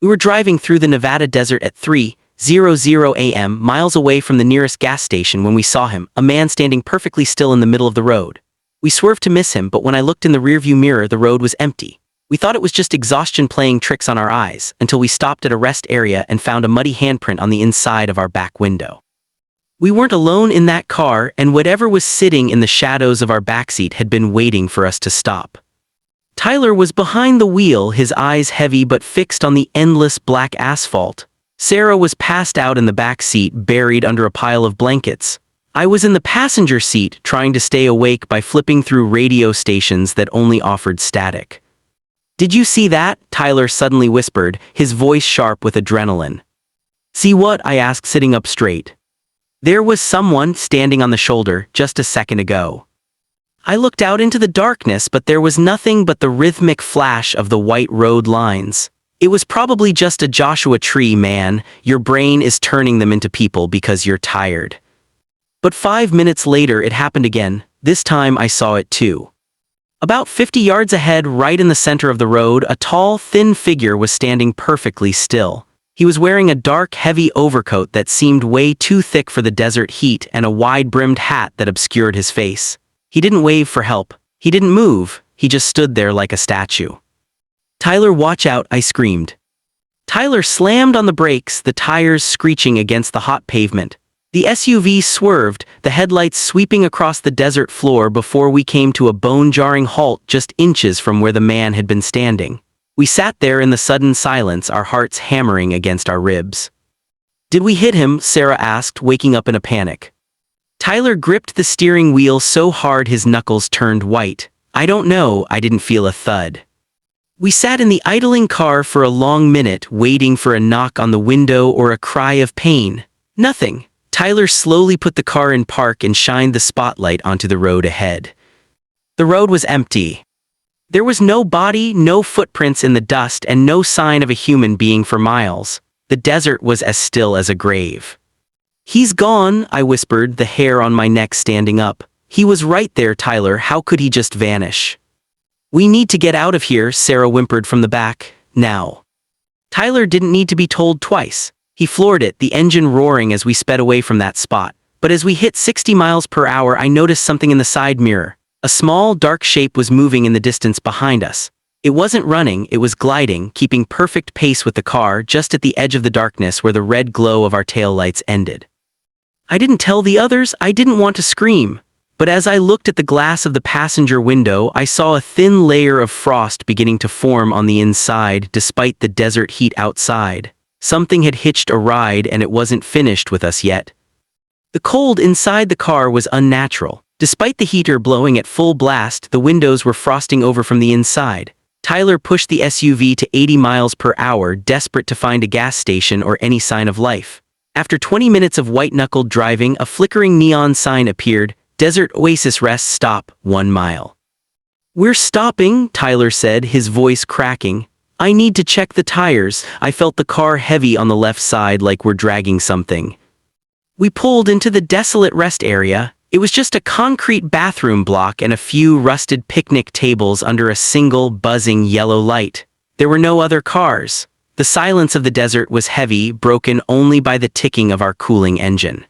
We were driving through the Nevada desert at 3:00 a.m., miles away from the nearest gas station when we saw him, a man standing perfectly still in the middle of the road. We swerved to miss him, but when I looked in the rearview mirror, the road was empty. We thought it was just exhaustion playing tricks on our eyes, until we stopped at a rest area and found a muddy handprint on the inside of our back window. We weren't alone in that car, and whatever was sitting in the shadows of our backseat had been waiting for us to stop. Tyler was behind the wheel, his eyes heavy but fixed on the endless black asphalt. Sarah was passed out in the back seat, buried under a pile of blankets. I was in the passenger seat, trying to stay awake by flipping through radio stations that only offered static. "Did you see that?" Tyler suddenly whispered, his voice sharp with adrenaline. "See what?" I asked, sitting up straight. "There was someone standing on the shoulder just a second ago." I looked out into the darkness, but there was nothing but the rhythmic flash of the white road lines. It was probably just a Joshua Tree, man. Your brain is turning them into people because you're tired. But 5 minutes later it happened again. This time I saw it too. About 50 yards ahead, right in the center of the road, a tall, thin figure was standing perfectly still. He was wearing a dark, heavy overcoat that seemed way too thick for the desert heat and a wide-brimmed hat that obscured his face. He didn't wave for help. He didn't move. He just stood there like a statue. "Tyler, watch out," I screamed. Tyler slammed on the brakes, the tires screeching against the hot pavement. The SUV swerved, the headlights sweeping across the desert floor before we came to a bone-jarring halt just inches from where the man had been standing. We sat there in the sudden silence, our hearts hammering against our ribs. "Did we hit him?" Sarah asked, waking up in a panic. Tyler gripped the steering wheel so hard his knuckles turned white. "I don't know," I didn't feel a thud. We sat in the idling car for a long minute, waiting for a knock on the window or a cry of pain. Nothing. Tyler slowly put the car in park and shined the spotlight onto the road ahead. The road was empty. There was no body, no footprints in the dust, and no sign of a human being for miles. The desert was as still as a grave. "He's gone," I whispered, the hair on my neck standing up. "He was right there, Tyler. How could he just vanish?" "We need to get out of here," Sarah whimpered from the back. "Now." Tyler didn't need to be told twice. He floored it, the engine roaring as we sped away from that spot. But as we hit 60 miles per hour, I noticed something in the side mirror. A small, dark shape was moving in the distance behind us. It wasn't running, it was gliding, keeping perfect pace with the car, just at the edge of the darkness where the red glow of our taillights ended. I didn't tell the others. I didn't want to scream. But as I looked at the glass of the passenger window, I saw a thin layer of frost beginning to form on the inside despite the desert heat outside. Something had hitched a ride and it wasn't finished with us yet. The cold inside the car was unnatural. Despite the heater blowing at full blast, the windows were frosting over from the inside. Tyler pushed the SUV to 80 miles per hour, desperate to find a gas station or any sign of life. After 20 minutes of white-knuckled driving, a flickering neon sign appeared. "Desert Oasis Rest Stop, 1 mile." "We're stopping," Tyler said, his voice cracking. "I need to check the tires." I felt the car heavy on the left side like we're dragging something. We pulled into the desolate rest area. It was just a concrete bathroom block and a few rusted picnic tables under a single, buzzing yellow light. There were no other cars. The silence of the desert was heavy, broken only by the ticking of our cooling engine.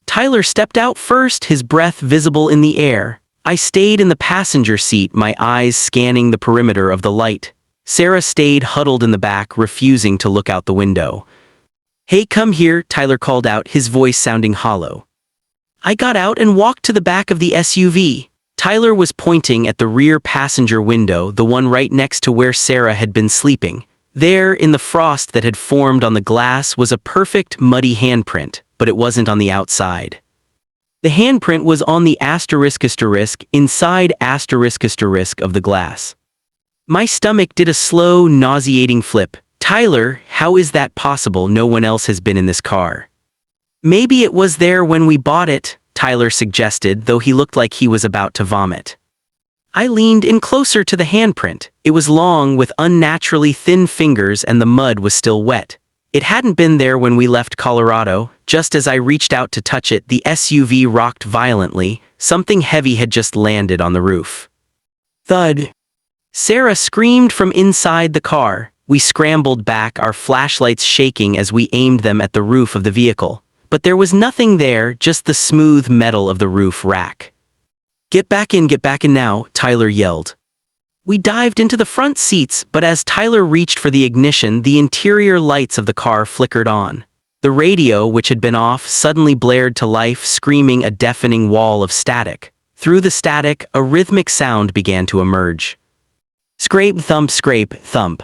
Tyler stepped out first, his breath visible in the air. I stayed in the passenger seat, my eyes scanning the perimeter of the light. Sarah stayed huddled in the back, refusing to look out the window. "Hey, come here," Tyler called out, his voice sounding hollow. I got out and walked to the back of the SUV. Tyler was pointing at the rear passenger window, the one right next to where Sarah had been sleeping. There, in the frost that had formed on the glass, was a perfect, muddy handprint, but it wasn't on the outside. The handprint was on the inside of the glass. My stomach did a slow, nauseating flip. "Tyler, how is that possible? No one else has been in this car." "Maybe it was there when we bought it," Tyler suggested, though he looked like he was about to vomit. I leaned in closer to the handprint. It was long, with unnaturally thin fingers, and the mud was still wet. It hadn't been there when we left Colorado. Just as I reached out to touch it, the SUV rocked violently. Something heavy had just landed on the roof. Thud. Sarah screamed from inside the car. We scrambled back, our flashlights shaking as we aimed them at the roof of the vehicle. But there was nothing there, just the smooth metal of the roof rack. Get back in now," Tyler yelled. We dived into the front seats, but as Tyler reached for the ignition, the interior lights of the car flickered on. The radio, which had been off, suddenly blared to life, screaming a deafening wall of static. Through the static, a rhythmic sound began to emerge. Scrape, thump.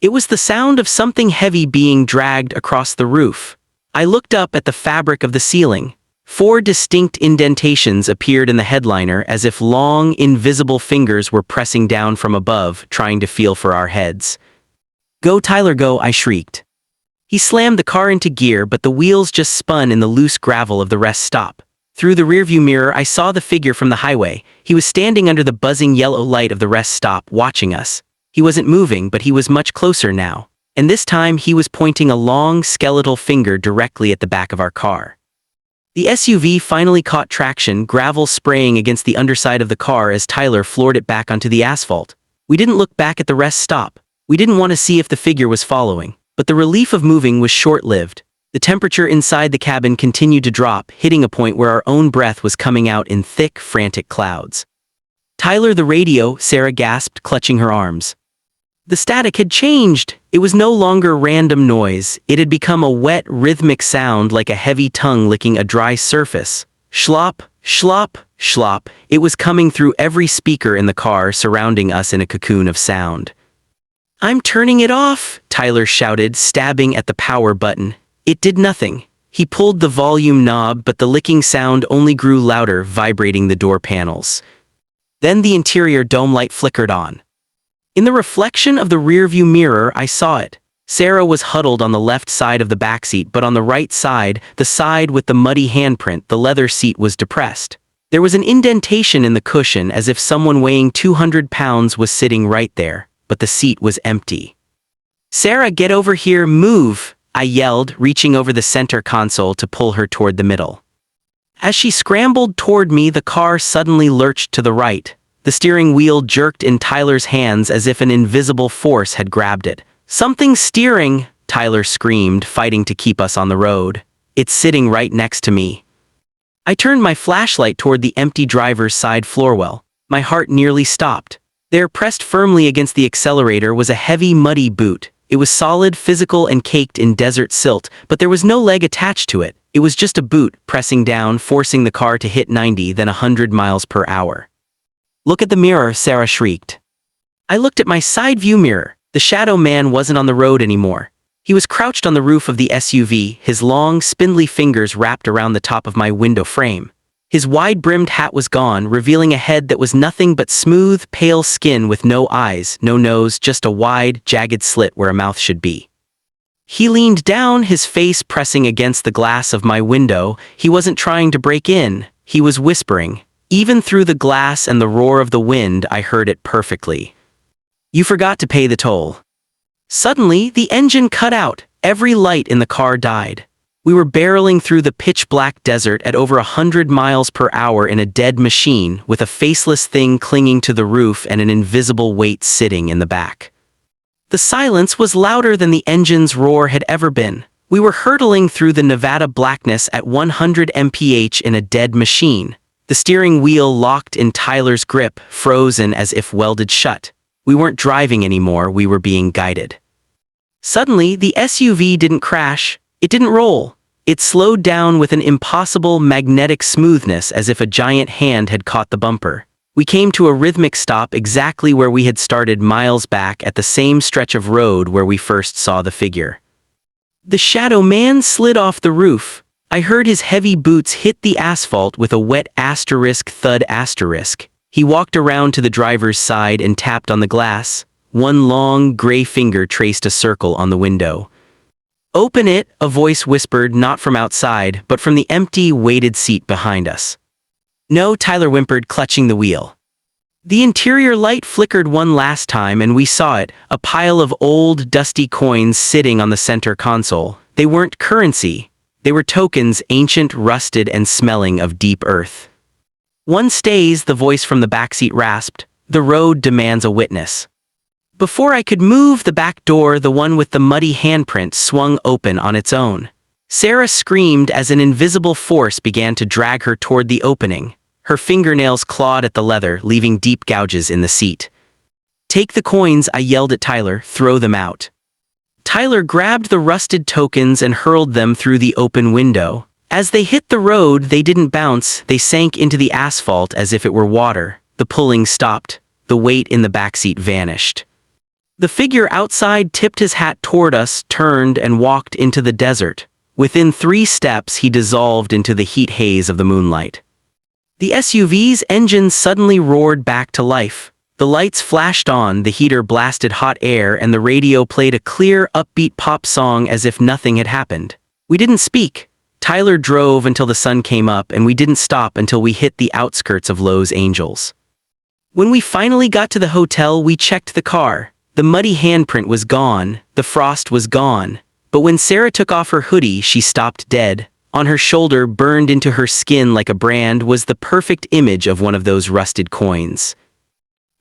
It was the sound of something heavy being dragged across the roof. I looked up at the fabric of the ceiling. 4 distinct indentations appeared in the headliner, as if long, invisible fingers were pressing down from above, trying to feel for our heads. "Go, Tyler, go," I shrieked. He slammed the car into gear, but the wheels just spun in the loose gravel of the rest stop. Through the rearview mirror, I saw the figure from the highway. He was standing under the buzzing yellow light of the rest stop, watching us. He wasn't moving, but he was much closer now. And this time he was pointing a long, skeletal finger directly at the back of our car. The SUV finally caught traction, gravel spraying against the underside of the car as Tyler floored it back onto the asphalt. We didn't look back at the rest stop. We didn't want to see if the figure was following. But the relief of moving was short-lived. The temperature inside the cabin continued to drop, hitting a point where our own breath was coming out in thick, frantic clouds. "Tyler, the radio," Sarah gasped, clutching her arms. The static had changed. It was no longer random noise. It had become a wet, rhythmic sound like a heavy tongue licking a dry surface. Schlop, schlop, schlop. It was coming through every speaker in the car, surrounding us in a cocoon of sound. "I'm turning it off," Tyler shouted, stabbing at the power button. It did nothing. He pulled the volume knob, but the licking sound only grew louder, vibrating the door panels. Then the interior dome light flickered on. In the reflection of the rearview mirror, I saw it. Sarah was huddled on the left side of the backseat, but on the right side, the side with the muddy handprint, the leather seat was depressed. There was an indentation in the cushion, as if someone weighing 200 pounds was sitting right there, but the seat was empty. "Sarah, get over here, move," I yelled, reaching over the center console to pull her toward the middle. As she scrambled toward me, the car suddenly lurched to the right. The steering wheel jerked in Tyler's hands as if an invisible force had grabbed it. "Something's steering," Tyler screamed, fighting to keep us on the road. "It's sitting right next to me." I turned my flashlight toward the empty driver's side floorwell. My heart nearly stopped. There, pressed firmly against the accelerator, was a heavy, muddy boot. It was solid, physical, and caked in desert silt, but there was no leg attached to it. It was just a boot, pressing down, forcing the car to hit 90, then 100 miles per hour. "Look at the mirror," Sarah shrieked. I looked at my side view mirror. The shadow man wasn't on the road anymore. He was crouched on the roof of the SUV, his long, spindly fingers wrapped around the top of my window frame. His wide-brimmed hat was gone, revealing a head that was nothing but smooth, pale skin with no eyes, no nose, just a wide, jagged slit where a mouth should be. He leaned down, his face pressing against the glass of my window. He wasn't trying to break in. He was whispering. Even through the glass and the roar of the wind, I heard it perfectly. "You forgot to pay the toll." Suddenly, the engine cut out. Every light in the car died. We were barreling through the pitch-black desert at over 100 miles per hour in a dead machine, with a faceless thing clinging to the roof and an invisible weight sitting in the back. The silence was louder than the engine's roar had ever been. We were hurtling through the Nevada blackness at 100 mph in a dead machine. The steering wheel locked in Tyler's grip, frozen as if welded shut. We weren't driving anymore, we were being guided. Suddenly, the SUV didn't crash. It didn't roll. It slowed down with an impossible magnetic smoothness, as if a giant hand had caught the bumper. We came to a rhythmic stop exactly where we had started miles back, at the same stretch of road where we first saw the figure. The shadow man slid off the roof. I heard his heavy boots hit the asphalt with a wet thud. He walked around to the driver's side and tapped on the glass. One long, gray finger traced a circle on the window. "Open it," a voice whispered, not from outside, but from the empty, weighted seat behind us. "No," Tyler whimpered, clutching the wheel. The interior light flickered one last time, and we saw it, a pile of old, dusty coins sitting on the center console. They weren't currency. They were tokens, ancient, rusted, and smelling of deep earth. "One stays," the voice from the backseat rasped. "The road demands a witness." Before I could move the back door, the one with the muddy handprint swung open on its own. Sarah screamed as an invisible force began to drag her toward the opening. Her fingernails clawed at the leather, leaving deep gouges in the seat. "Take the coins," I yelled at Tyler. "Throw them out." Tyler grabbed the rusted tokens and hurled them through the open window. As they hit the road, they didn't bounce, they sank into the asphalt as if it were water. The pulling stopped. The weight in the backseat vanished. The figure outside tipped his hat toward us, turned, and walked into the desert. Within 3 steps, he dissolved into the heat haze of the moonlight. The SUV's engine suddenly roared back to life. The lights flashed on, the heater blasted hot air, and the radio played a clear, upbeat pop song as if nothing had happened. We didn't speak. Tyler drove until the sun came up, and we didn't stop until we hit the outskirts of Los Angeles. When we finally got to the hotel, we checked the car. The muddy handprint was gone, the frost was gone. But when Sarah took off her hoodie, she stopped dead. On her shoulder, burned into her skin like a brand, was the perfect image of one of those rusted coins.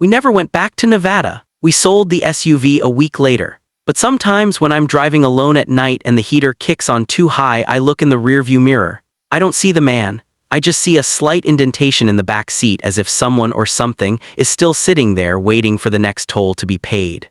We never went back to Nevada. We sold the SUV a week later. But sometimes when I'm driving alone at night and the heater kicks on too high, I look in the rearview mirror. I don't see the man. I just see a slight indentation in the back seat, as if someone or something is still sitting there waiting for the next toll to be paid.